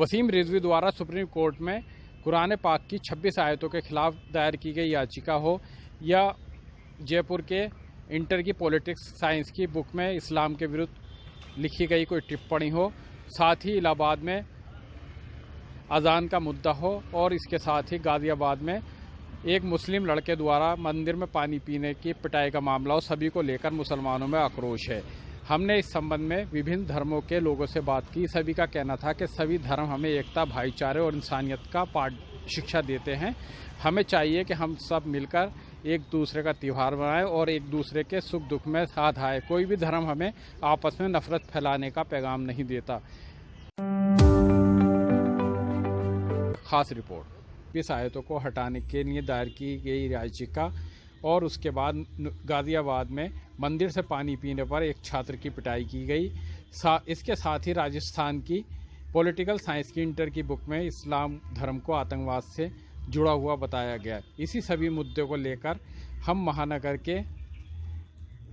वसीम रिजवी द्वारा supreme court में कुरान पाक की 26 आयतों के खिलाफ दायर की गई याचिका हो या जयपुर के इंटर की पॉलिटिक्स साइंस की बुक में इस्लाम के विरुद्ध लिखी गई कोई टिप्पणी हो, साथ ही इलाहाबाद में अजान का मुद्दा हो और इसके साथ ही गाजियाबाद में एक मुस्लिम लड़के द्वारा मंदिर में पानी पीने की पिटाई का मामला हो, सभी को लेकर मुसलमानों में आक्रोश है। हमने इस संबंध में विभिन्न धर्मों के लोगों से बात की। सभी का कहना था कि सभी धर्म हमें एकता, भाईचारे और इंसानियत का पाठ शिक्षा देते हैं। हमें चाहिए कि हम सब मिलकर एक दूसरे का त्यौहार मनाएं और एक दूसरे के सुख दुख में साथ आए। कोई भी धर्म हमें आपस में नफरत फैलाने का पैगाम नहीं देता। खास रिपोर्ट। इस आयतों को हटाने के लिए दायर की गई याचिका और उसके बाद गाजियाबाद में मंदिर से पानी पीने पर एक छात्र की पिटाई की गई। इसके साथ ही राजस्थान की पॉलिटिकल साइंस की इंटर की बुक में इस्लाम धर्म को आतंकवाद से जुड़ा हुआ बताया गया। इसी सभी मुद्दों को लेकर हम महानगर के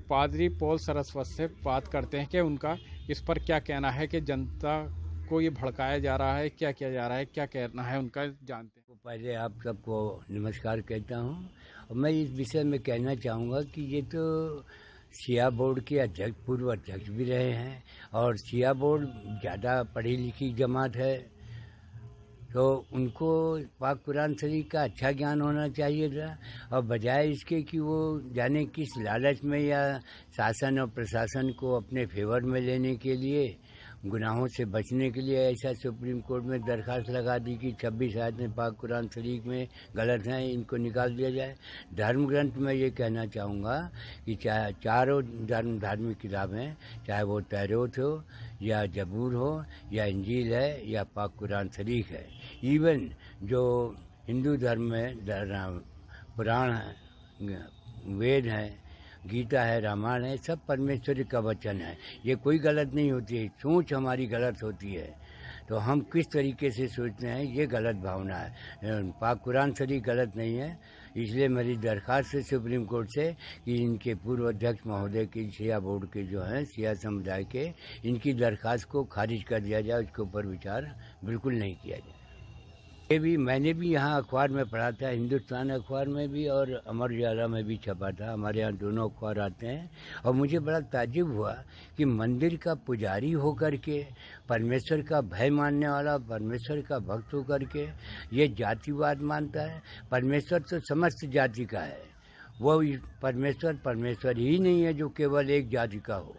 पादरी पॉल सरस्वत से बात करते हैं कि उनका इस पर क्या कहना है कि जनता को ये भड़काया जा रहा है, क्या किया जा रहा है, क्या कहना है उनका, जानते हैं। पहले आप सबको नमस्कार कहता हूँ और मैं इस विषय में कहना चाहूँगा कि ये तो शिया बोर्ड के अध्यक्ष, पूर्व अध्यक्ष भी रहे हैं और शिया बोर्ड ज़्यादा पढ़ी लिखी जमात है, तो उनको पाक कुरान शरीफ का अच्छा ज्ञान होना चाहिए था और बजाय इसके कि वो जाने किस लालच में या शासन और प्रशासन को अपने फेवर में लेने के लिए, गुनाहों से बचने के लिए ऐसा सुप्रीम कोर्ट में दरखास्त लगा दी कि 26 आयतें पाक कुरान शरीफ में गलत हैं, इनको निकाल दिया जाए। धर्म ग्रंथ में ये कहना चाहूँगा कि चाहे चारों धार्मिक किताबें, चाहे वो तौरात हो या जबूर हो या इंजील है या पाक कुरान शरीफ है, इवन जो हिंदू धर्म में पुराण है, वेद हैं, गीता है, रामायण है, सब परमेश्वर का वचन है। ये कोई गलत नहीं होती है, सोच हमारी गलत होती है। तो हम किस तरीके से सोचते हैं ये गलत भावना है। पाक कुरान शरीफ गलत नहीं है, इसलिए मेरी दरख्वास्त है सुप्रीम कोर्ट से कि इनके पूर्व अध्यक्ष महोदय की शिया बोर्ड के जो हैं, शिया समुदाय के, इनकी दरख्वास्त को खारिज कर दिया जाए, उसके ऊपर विचार बिल्कुल नहीं किया जाए। ये भी मैंने भी यहाँ अखबार में पढ़ा था, हिंदुस्तान अखबार में भी और अमर उजाला में भी छपा था, हमारे यहाँ दोनों अखबार आते हैं। और मुझे बड़ा ताज्जुब हुआ कि मंदिर का पुजारी होकर के, परमेश्वर का भय मानने वाला, परमेश्वर का भक्त होकर के ये जातिवाद मानता है। परमेश्वर तो समस्त जाति का है, वो परमेश्वर ही नहीं है जो केवल एक जाति का हो।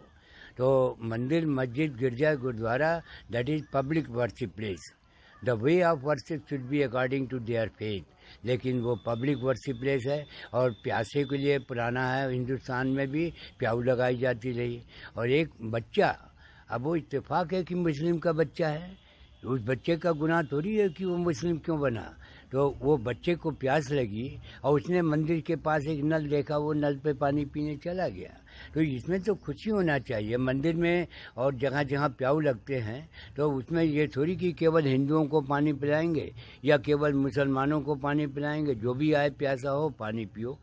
तो मंदिर, मस्जिद, गिरजा, गुरुद्वारा, that is public worship place. The way of worship should be according to their faith, लेकिन वो पब्लिक वर्शिप प्लेस है। और प्यासे के लिए पुराना है, हिंदुस्तान में भी प्याऊ लगाई जाती रही। और एक बच्चा, अब वो इत्तेफाक है कि मुस्लिम का बच्चा है, उस बच्चे का गुनाह थोड़ी है कि वो मुस्लिम क्यों बना। तो वो बच्चे को प्यास लगी और उसने मंदिर के पास एक नल देखा, वो नल पे पानी पीने चला गया। तो इसमें तो खुशी होना चाहिए मंदिर में, और जगह जगह प्याऊ लगते हैं तो उसमें ये थोड़ी कि केवल हिंदुओं को पानी पिलाएंगे या केवल मुसलमानों को पानी पिलाएंगे। जो भी आए प्यासा हो पानी पियो।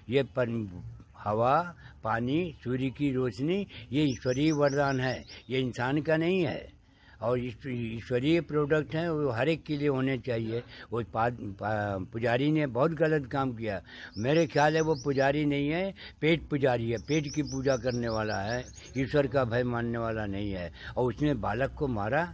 ये हवा, पानी, सूर्य की रोशनी, ये ईश्वरीय वरदान है, ये इंसान का नहीं है। और ईश्वरीय प्रोडक्ट हैं, वो हर एक के लिए होने चाहिए। वो पुजारी ने बहुत गलत काम किया। मेरे ख्याल है वो पुजारी नहीं है, पेट पुजारी है, पेट की पूजा करने वाला है, ईश्वर का भय मानने वाला नहीं है। और उसने बालक को मारा,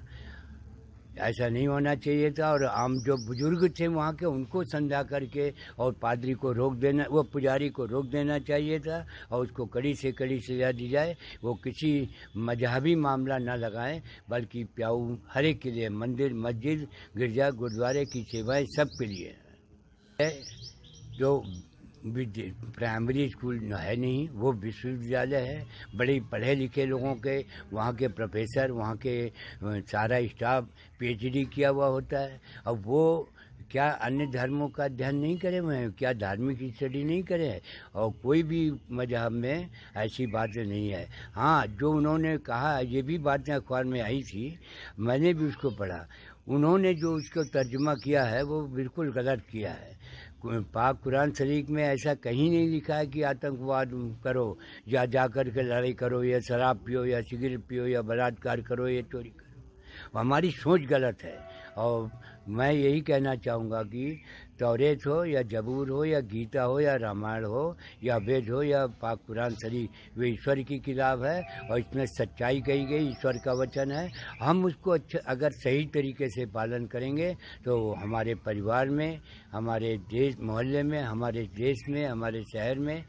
ऐसा नहीं होना चाहिए था। और आम जो बुजुर्ग थे वहाँ के, उनको समझा करके और पादरी को रोक देना, वो पुजारी को रोक देना चाहिए था और उसको कड़ी से कड़ी सजा दी जाए। वो किसी मजहबी मामला न लगाएं, बल्कि प्याऊ हर एक के लिए, मंदिर, मस्जिद, गिरजा, गुरुद्वारे की सेवाएं सब के लिए है। जो प्राइमरी स्कूल है नहीं, वो विश्वविद्यालय है। बड़े पढ़े लिखे लोगों के, वहाँ के प्रोफेसर, वहाँ के सारा स्टाफ PhD किया हुआ होता है। और वो क्या अन्य धर्मों का अध्ययन नहीं करे हुए हैं, क्या धार्मिक स्टडी नहीं करे? और कोई भी मजहब में ऐसी बातें नहीं है। हाँ, जो उन्होंने कहा, ये भी बातें अखबार में आई थी, मैंने भी उसको पढ़ा। उन्होंने जो उसको तर्जुमा किया है वो बिल्कुल गलत किया है। पाक कुरान शरीफ में ऐसा कहीं नहीं लिखा है कि आतंकवाद करो या जाकर के लड़ाई करो या शराब पियो या सिगरेट पियो या बलात्कार करो या चोरी करो। हमारी सोच गलत है और मैं यही कहना चाहूँगा कि तौरेत हो या जबूर हो या गीता हो या रामायण हो या वेद हो या पाक कुरान शरीफ, वे ईश्वर की किताब है और इसमें सच्चाई कही गई, ईश्वर का वचन है। हम उसको अच्छा अगर सही तरीके से पालन करेंगे तो हमारे परिवार में, हमारे देश मोहल्ले में, हमारे देश में, हमारे शहर में,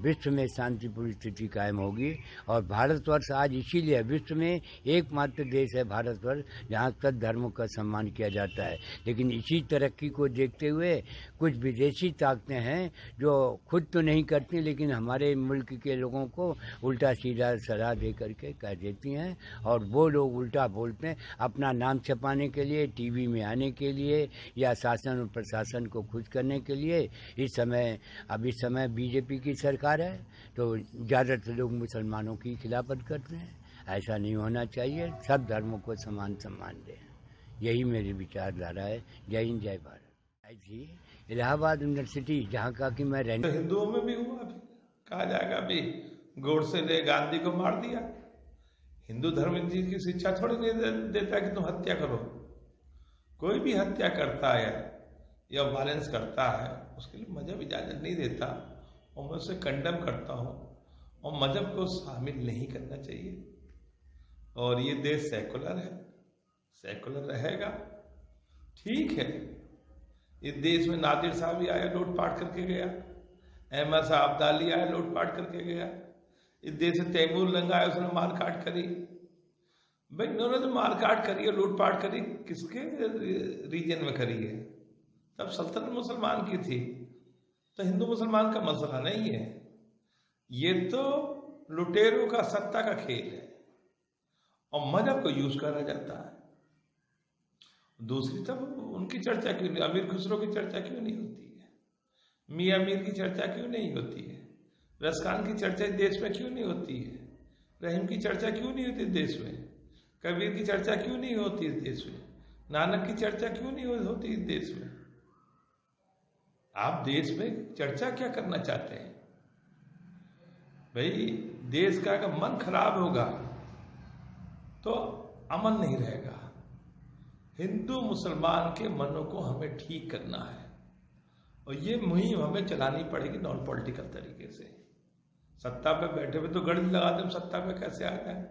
विश्व में शांतिपूर्ण स्थिति कायम होगी। और भारतवर्ष आज इसीलिए विश्व में एकमात्र देश है भारतवर्ष जहाँ सब धर्मों का सम्मान किया जाता है। लेकिन इसी तरक्की को देखते हुए कुछ विदेशी ताकतें हैं जो खुद तो नहीं करती लेकिन हमारे मुल्क के लोगों को उल्टा सीधा सलाह दे करके कह देती हैं, और वो लोग उल्टा बोलते हैं अपना नाम छपाने के लिए, टीवी में आने के लिए या शासन और प्रशासन को खुश करने के लिए। इस समय बीजेपी की सरकार है तो ज़्यादातर लोग मुसलमानों की खिलाफत करते हैं। ऐसा नहीं होना चाहिए, सब धर्मों को समान सम्मान दें, यही मेरी विचारधारा है। जय हिंद, जय भारत। आई थी इलाहाबाद यूनिवर्सिटी जहाँ का कि मैं तो हिंदुओं में भी हुआ, अभी कहा जाएगा अभी गोडसे ने गांधी को मार दिया। हिंदू धर्म इन चीज की शिक्षा थोड़ी नहीं देता कि तुम हत्या करो। कोई भी हत्या करता है या वायलेंस करता है उसके लिए मजहब इजाजत नहीं देता, और मैं उसे कंडेम करता हूँ, और मजहब को शामिल नहीं करना चाहिए। और ये देश सेकुलर है, सेकुलर रहेगा, ठीक है। इस देश में नादिर साहब भी आया, लूटपाट करके गया। अहमद साहब अब्दाली आया, लूटपाट करके गया। इस देश से तैमूर लंग आया, उसने मारकाट करी। भाई इन्होंने तो मारकाट करी और लूटपाट करी, किसके रीजन में करी है? तब सल्तनत मुसलमान की थी, तो हिंदू मुसलमान का मसला नहीं है। ये तो लुटेरों का सत्ता का खेल है और मजहब को यूज करा जाता है। दूसरी तरफ उनकी चर्चा क्यों नहीं, अमीर खुसरो की चर्चा क्यों नहीं होती है? मियां मीर की चर्चा क्यों नहीं होती है? रसखान की चर्चा देश में क्यों नहीं होती है? रहीम की चर्चा क्यों नहीं होती देश में? कबीर की चर्चा क्यों नहीं होती इस देश में? नानक की चर्चा क्यों नहीं होती इस देश में? आप देश में चर्चा क्या करना चाहते हैं? भाई देश का अगर मन खराब होगा तो अमन नहीं रहेगा। हिंदू मुसलमान के मनों को हमें ठीक करना है, और ये मुहिम हमें चलानी पड़ेगी नॉन पॉलिटिकल तरीके से। सत्ता पे बैठे हुए तो गढ़ लगा दे, हम सत्ता पे कैसे आ जाए?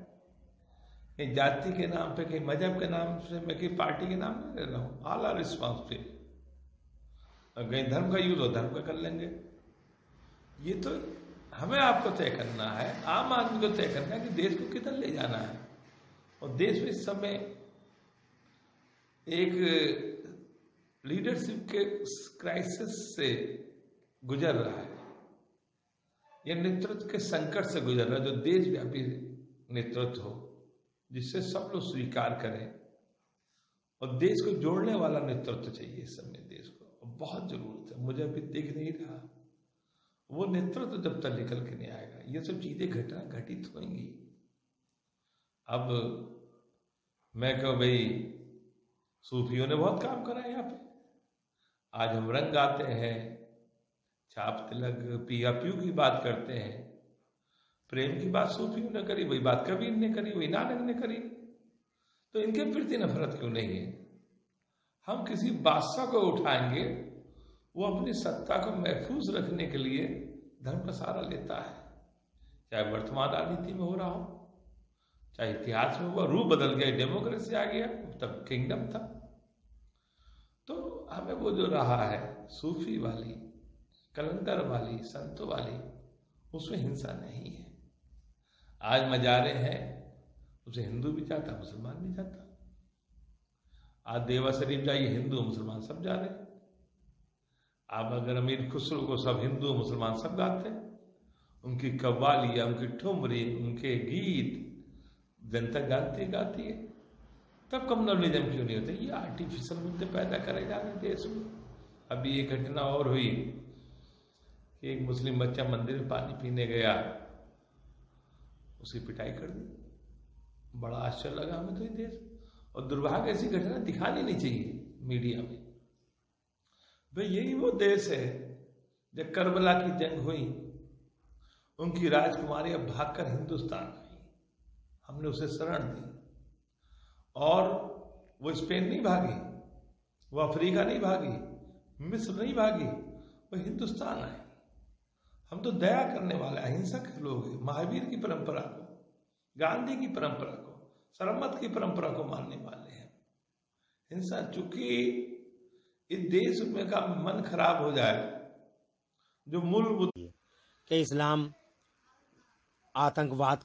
कहीं जाति के नाम पे, कहीं मजहब के नाम से, मैं कहीं पार्टी के नाम नहीं ले रहा हूँ, ऑल आर रिस्पॉन्सिबल। और कहीं धर्म का यूज हो, धर्म का कर लेंगे। ये तो हमें आपको तय करना है, आम आदमी को तय करना है कि देश को किधर ले जाना है। और देश में इस समय एक लीडरशिप के क्राइसिस से गुजर रहा है, यह नेतृत्व के संकट से गुजर रहा है, जो देशव्यापी नेतृत्व हो, जिससे सब लोग स्वीकार करें। और देश को जोड़ने वाला नेतृत्व चाहिए इस समय देश को, बहुत जरूरत है। मुझे अभी दिख नहीं रहा वो नेतृत्व जब तक निकल के नहीं आएगा, ये सब चीजें घटित होंगी। अब मैं कहूँ भाई सूफियों ने बहुत काम करा है यहाँ पे। आज हम रंग गाते हैं, छाप तिलक, पिया पियू की बात करते हैं, प्रेम की बात सूफियों ने करी, वही बात कबीर ने करी, वही नानक ने करी। तो इनके प्रति नफरत क्यों नहीं है? हम किसी बादशाह को उठाएंगे, वो अपनी सत्ता को महफूज रखने के लिए धर्म का सहारा लेता है, चाहे वर्तमान राजनीति में हो रहा हो, चाहे इतिहास में हुआ। रूप बदल गया, डेमोक्रेसी आ गया, तब किंगडम था। तो हमें वो जो रहा है सूफी वाली, कलंदर वाली, संतों वाली, उसमें हिंसा नहीं है। आज मजारे हैं, उसे हिंदू भी चाहता, मुसलमान भी चाहता। आज देवा शरीफ जाइए, हिंदू मुसलमान सब जा रहे हैं। आप अगर अमीर खुसरो को सब हिंदू मुसलमान सब गाते हैं, उनकी कव्वालियाँ, उनकी ठुमरी, उनके गीत जनता गाती है। तब कम्युनलिज्म क्यों नहीं होता? ये आर्टिफिशियल मुद्दे पैदा करे जा रहे देश में। अभी एक घटना और हुई कि एक मुस्लिम बच्चा मंदिर में पानी पीने गया, उसकी पिटाई कर दी। बड़ा आश्चर्य लगा हमें तो ये देश। और दुर्भाग्य ऐसी घटना दिखानी नहीं चाहिए मीडिया में। भाई यही वो देश है जब करबला की जंग हुई, उनकी राजकुमारी अब भागकर हिंदुस्तान आई, हमने उसे शरण दी, और वो स्पेन नहीं भागी, वो अफ्रीका नहीं भागी, मिस्र नहीं भागी, वो हिंदुस्तान है। हम तो दया करने वाले अहिंसक लोग हैं। महावीर की परंपरा को, गांधी की परंपरा को, सरमत की परंपरा को मानने वाले हैं। हिंसा, चूंकि इस देश में का मन खराब हो जाए, जो मूल कि इस्लाम आतंकवाद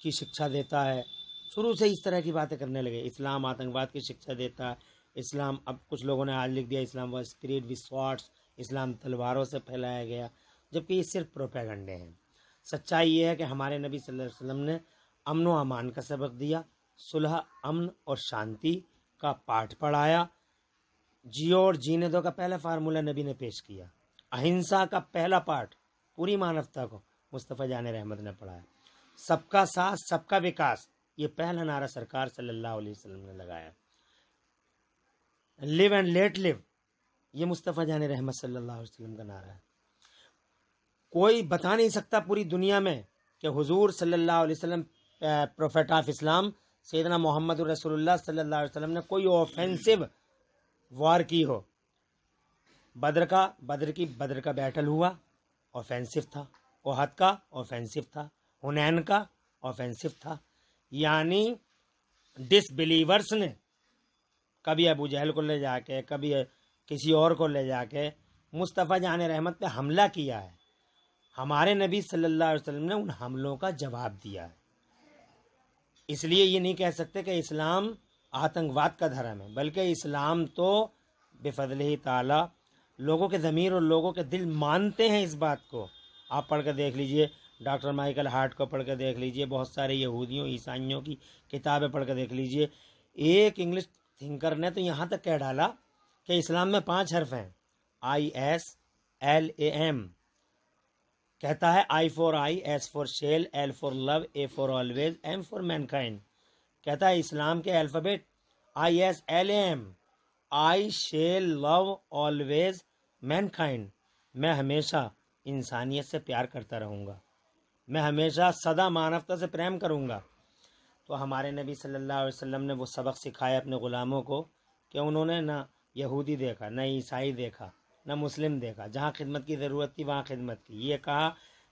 की शिक्षा देता है, शुरू से इस तरह की बातें करने लगे। इस्लाम आतंकवाद की शिक्षा देता है, इस्लाम, अब कुछ लोगों ने आज लिख दिया इस्लाम वॉज स्पिरिट विद स्वॉर्ड्स, इस्लाम तलवारों से फैलाया गया, जबकि ये सिर्फ प्रोपेगंडे हैं। सच्चाई ये है कि हमारे नबी सल्लल्लाहु अलैहि वसल्लम ने अमन व अमान का सबक दिया, सुलह, अमन और शांति का पाठ पढ़ाया। जियो और जीने दो का पहला फार्मूला नबी ने पेश किया। अहिंसा का पहला पाठ पूरी मानवता को मुस्तफ़ा जान रहमत ने पढ़ाया। सबका साथ सबका विकास, ये पहला नारा सरकार सल्लल्लाहु अलैहि वसल्लम ने लगाया। लिव एंड लेट लिव, ये मुस्तफ़ा जान रहमत सल्लल्लाहु अलैहि वसल्लम का नारा है। कोई बता नहीं सकता पूरी दुनिया में कि हुजूर सल्लल्लाहु अलैहि वसल्लम, प्रोफेट ऑफ इस्लाम सैयदना मोहम्मद रसूलुल्लाह सल्लल्लाहु अलैहि वसल्लम ने कोई ऑफेंसिव वार की हो। बद्र का बैटल हुआ, ऑफेंसिव था। ओहद का ऑफेंसिव था। हुनैन का ऑफेंसिव था। यानी डिसबिलीवर्स ने कभी अबू जहल को ले जाके, कभी किसी और को ले जाके मुस्तफ़ा जान रहमत पे हमला किया है। हमारे नबी सल्लल्लाहु अलैहि वसल्लम ने उन हमलों का जवाब दिया है। इसलिए ये नहीं कह सकते कि इस्लाम आतंकवाद का धर्म है, बल्कि इस्लाम तो बेफज़लिही ताला लोगों के ज़मीर और लोगों के दिल मानते हैं इस बात को। आप पढ़ कर देख लीजिए, डॉक्टर माइकल हार्ट को पढ़ कर देख लीजिए, बहुत सारे यहूदियों ईसाइयों की किताबें पढ़ कर देख लीजिए। एक इंग्लिश थिंकर ने तो यहाँ तक कह डाला कि इस्लाम में 5 हर्फ हैं, ISLAM। कहता है I for I, S for shell, L for love, A for always, M for mankind। कहता है इस्लाम के alphabet ISLAM, I shall love always mankind। मैं हमेशा इंसानियत से प्यार करता रहूँगा, मैं हमेशा सदा मानवता से प्रेम करूँगा। तो हमारे नबी सल्लल्लाहु अलैहि वसल्लम ने वो सबक सिखाया अपने ग़ुलामों को कि उन्होंने ना यहूदी देखा, ना ईसाई देखा, ना मुस्लिम देखा। जहाँ खिदमत की ज़रूरत थी वहाँ खिदमत की। ये कहा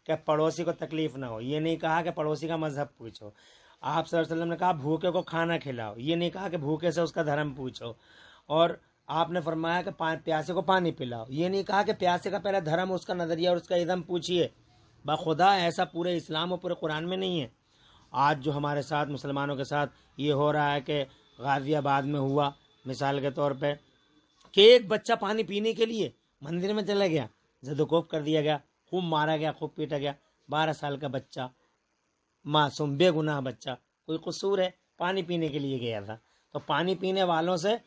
कि पड़ोसी को तकलीफ़ ना हो, ये नहीं कहा कि पड़ोसी का मज़हब पूछो। आप सल्लल्लाहु अलैहि वसल्लम ने कहा भूखे को खाना खिलाओ, ये नहीं कहा कि भूखे से उसका धर्म पूछो। और आपने फरमाया कि प्यासे को पानी पिलाओ, ये नहीं कहा कि प्यासे का पहला धर्म, उसका नज़रिया और उसका इज़्म पूछिए। बखुदा ऐसा पूरे इस्लाम और पूरे कुरान में नहीं है। आज जो हमारे साथ मुसलमानों के साथ ये हो रहा है कि गाज़ियाबाद में हुआ मिसाल के तौर पे कि एक बच्चा पानी पीने के लिए मंदिर में चला गया, ज़दोकोफ कर दिया गया, खूब मारा गया, खूब पीटा गया। 12 साल का बच्चा, मासूम बेगुनाह बच्चा, कोई कसूर है, पानी पीने के लिए गया था। तो पानी पीने वालों से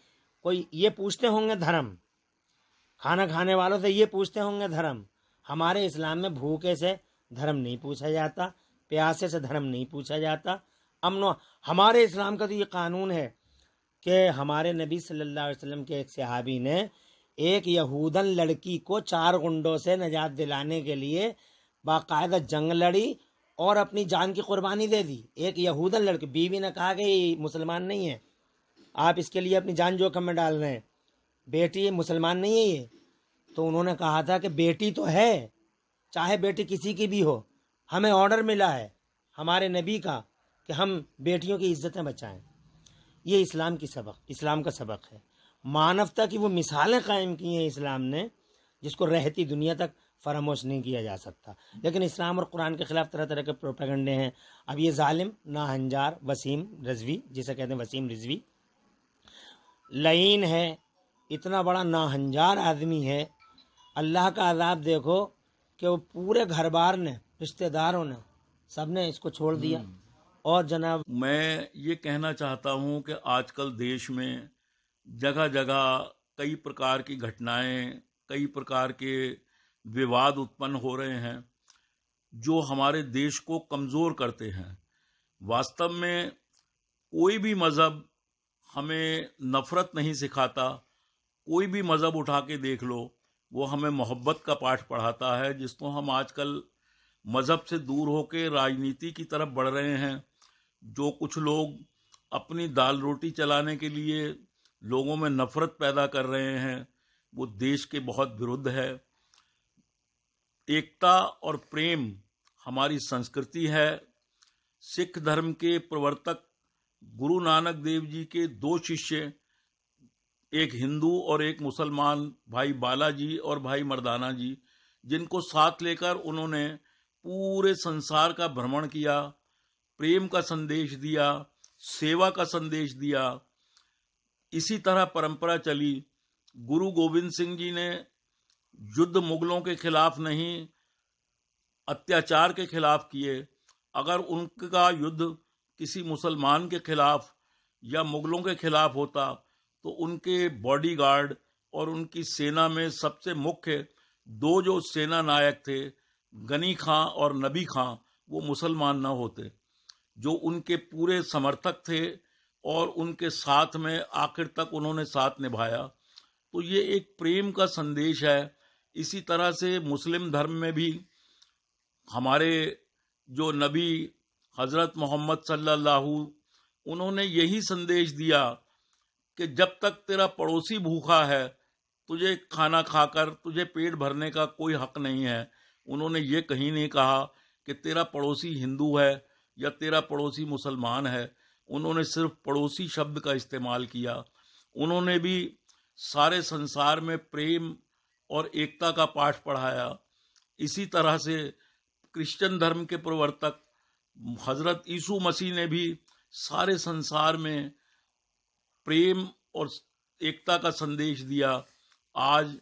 कोई ये पूछते होंगे धर्म, खाना खाने वालों से ये पूछते होंगे धर्म। हमारे इस्लाम में भूखे से धर्म नहीं पूछा जाता, प्यासे से धर्म नहीं पूछा जाता। हमारे इस्लाम का तो ये कानून है कि हमारे नबी सल्लल्लाहु अलैहि वसल्लम के एक सहाबी ने एक यहूदन लड़की को 4 गुंडों से निजात दिलाने के लिए बाकायदा जंग लड़ी और अपनी जान की कुर्बानी दे दी। एक यहूदन लड़की, बीवी ने कहा कि ये मुसलमान नहीं है, आप इसके लिए अपनी जान जोखिम में डाल रहे हैं, बेटी मुसलमान नहीं है ये। तो उन्होंने कहा था कि बेटी तो है, चाहे बेटी किसी की भी हो, हमें ऑर्डर मिला है हमारे नबी का कि हम बेटियों की इज्जतें बचाएं। ये इस्लाम का सबक है। मानवता की वो मिसालें कायम की हैं इस्लाम ने, जिसको रहती दुनिया तक फरामोश नहीं किया जा सकता। लेकिन इस्लाम और कुरान के ख़िलाफ़ तरह तरह के प्रोपेगंडे हैं। अब ये जालिम नाहंजार वसीम रिजवी, जिसे कहते हैं वसीम रिजवी, लईन है, इतना बड़ा नाहंजार आदमी है। अल्लाह का अज़ाब देखो कि वो पूरे घर बार ने, रिश्तेदारों ने, सब ने इसको छोड़ दिया। और जनाब, मैं ये कहना चाहता हूँ कि आजकल देश में जगह जगह कई प्रकार की घटनाएं, कई प्रकार के विवाद उत्पन्न हो रहे हैं जो हमारे देश को कमज़ोर करते हैं। वास्तव में कोई भी मज़हब हमें नफ़रत नहीं सिखाता। कोई भी मज़हब उठा के देख लो, वो हमें मोहब्बत का पाठ पढ़ाता है, जिसको हम आजकल मज़हब से दूर होकर राजनीति की तरफ बढ़ रहे हैं। जो कुछ लोग अपनी दाल रोटी चलाने के लिए लोगों में नफरत पैदा कर रहे हैं, वो देश के बहुत विरुद्ध है। एकता और प्रेम हमारी संस्कृति है। सिख धर्म के प्रवर्तक गुरु नानक देव जी के 2 शिष्य, एक हिंदू और एक मुसलमान, भाई बालाजी और भाई मर्दाना जी, जिनको साथ लेकर उन्होंने पूरे संसार का भ्रमण किया, प्रेम का संदेश दिया, सेवा का संदेश दिया। इसी तरह परंपरा चली। गुरु गोविंद सिंह जी ने युद्ध मुगलों के खिलाफ नहीं, अत्याचार के खिलाफ किए। अगर उनका युद्ध किसी मुसलमान के खिलाफ या मुगलों के खिलाफ होता तो उनके बॉडीगार्ड और उनकी सेना में सबसे मुख्य 2 जो सेना नायक थे, गनी खां और नबी खां, वो मुसलमान न होते, जो उनके पूरे समर्थक थे और उनके साथ में आखिर तक उन्होंने साथ निभाया। तो ये एक प्रेम का संदेश है। इसी तरह से मुस्लिम धर्म में भी हमारे जो नबी हजरत मोहम्मद सल्लल्लाहु, उन्होंने यही संदेश दिया कि जब तक तेरा पड़ोसी भूखा है, तुझे खाना खाकर तुझे पेट भरने का कोई हक नहीं है। उन्होंने ये कहीं नहीं कहा कि तेरा पड़ोसी हिंदू है या तेरा पड़ोसी मुसलमान है। उन्होंने सिर्फ पड़ोसी शब्द का इस्तेमाल किया। उन्होंने भी सारे संसार में प्रेम और एकता का पाठ पढ़ाया। इसी तरह से क्रिश्चियन धर्म के प्रवर्तक हजरत यीशु मसीह ने भी सारे संसार में प्रेम और एकता का संदेश दिया। आज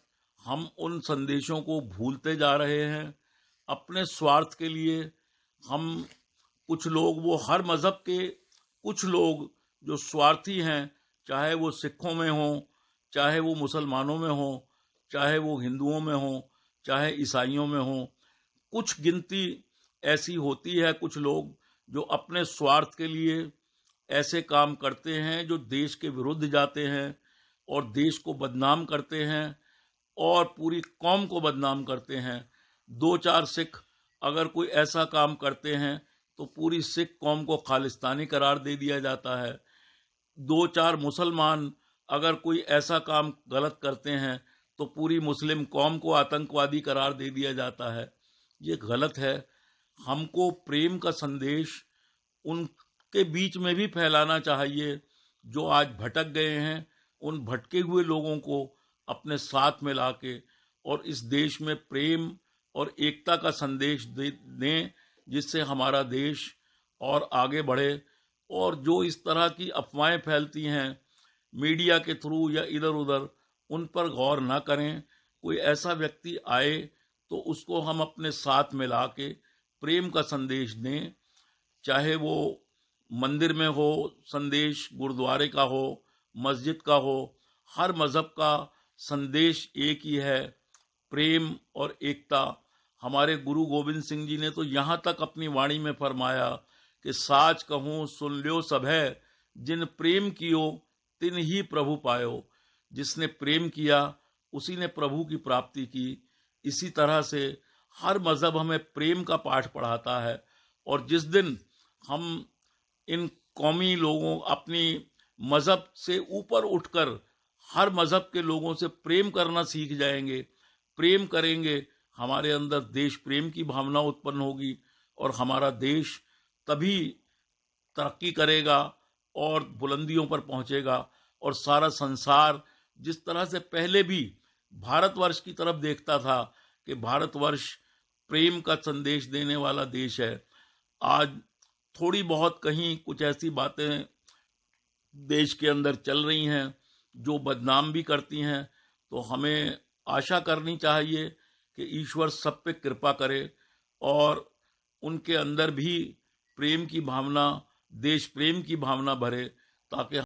हम उन संदेशों को भूलते जा रहे हैं। अपने स्वार्थ के लिए हम कुछ लोग, वो हर मज़हब के कुछ लोग जो स्वार्थी हैं, चाहे वो सिखों में हों, चाहे वो मुसलमानों में हों, चाहे वो हिंदुओं में हों, चाहे ईसाइयों में हों, कुछ गिनती ऐसी होती है, कुछ लोग जो अपने स्वार्थ के लिए ऐसे काम करते हैं जो देश के विरुद्ध जाते हैं और देश को बदनाम करते हैं और पूरी कौम को बदनाम करते हैं। 2-4 सिख अगर कोई ऐसा काम करते हैं तो पूरी सिख कौम को खालिस्तानी करार दे दिया जाता है। 2-4 मुसलमान अगर कोई ऐसा काम गलत करते हैं तो पूरी मुस्लिम कौम को आतंकवादी करार दे दिया जाता है। ये गलत है। हमको प्रेम का संदेश उनके बीच में भी फैलाना चाहिए जो आज भटक गए हैं। उन भटके हुए लोगों को अपने साथ में लाके और इस देश में प्रेम और एकता का संदेश दें, जिससे हमारा देश और आगे बढ़े। और जो इस तरह की अफवाहें फैलती हैं मीडिया के थ्रू या इधर उधर, उन पर गौर ना करें। कोई ऐसा व्यक्ति आए तो उसको हम अपने साथ में ला के प्रेम का संदेश दें, चाहे वो मंदिर में हो संदेश, गुरुद्वारे का हो, मस्जिद का हो। हर मज़हब का संदेश एक ही है, प्रेम और एकता। हमारे गुरु गोविंद सिंह जी ने तो यहाँ तक अपनी वाणी में फरमाया कि साच कहूँ सुन ल्यो सभै, जिन प्रेम कियो तिन ही प्रभु पायो। जिसने प्रेम किया उसी ने प्रभु की प्राप्ति की। इसी तरह से हर मज़हब हमें प्रेम का पाठ पढ़ाता है। और जिस दिन हम इन कौमी लोगों, अपनी मज़हब से ऊपर उठकर हर मज़हब के लोगों से प्रेम करना सीख जाएंगे, प्रेम करेंगे, हमारे अंदर देश प्रेम की भावना उत्पन्न होगी और हमारा देश तभी तरक्की करेगा और बुलंदियों पर पहुंचेगा। और सारा संसार जिस तरह से पहले भी भारतवर्ष की तरफ देखता था कि भारतवर्ष प्रेम का संदेश देने वाला देश है, आज थोड़ी बहुत कहीं कुछ ऐसी बातें देश के अंदर चल रही हैं जो बदनाम भी करती हैं। तो हमें आशा करनी चाहिए कि ईश्वर सब पे कृपा करे और उनके अंदर भी प्रेम की भावना, देश प्रेम की भावना भरे, ताकि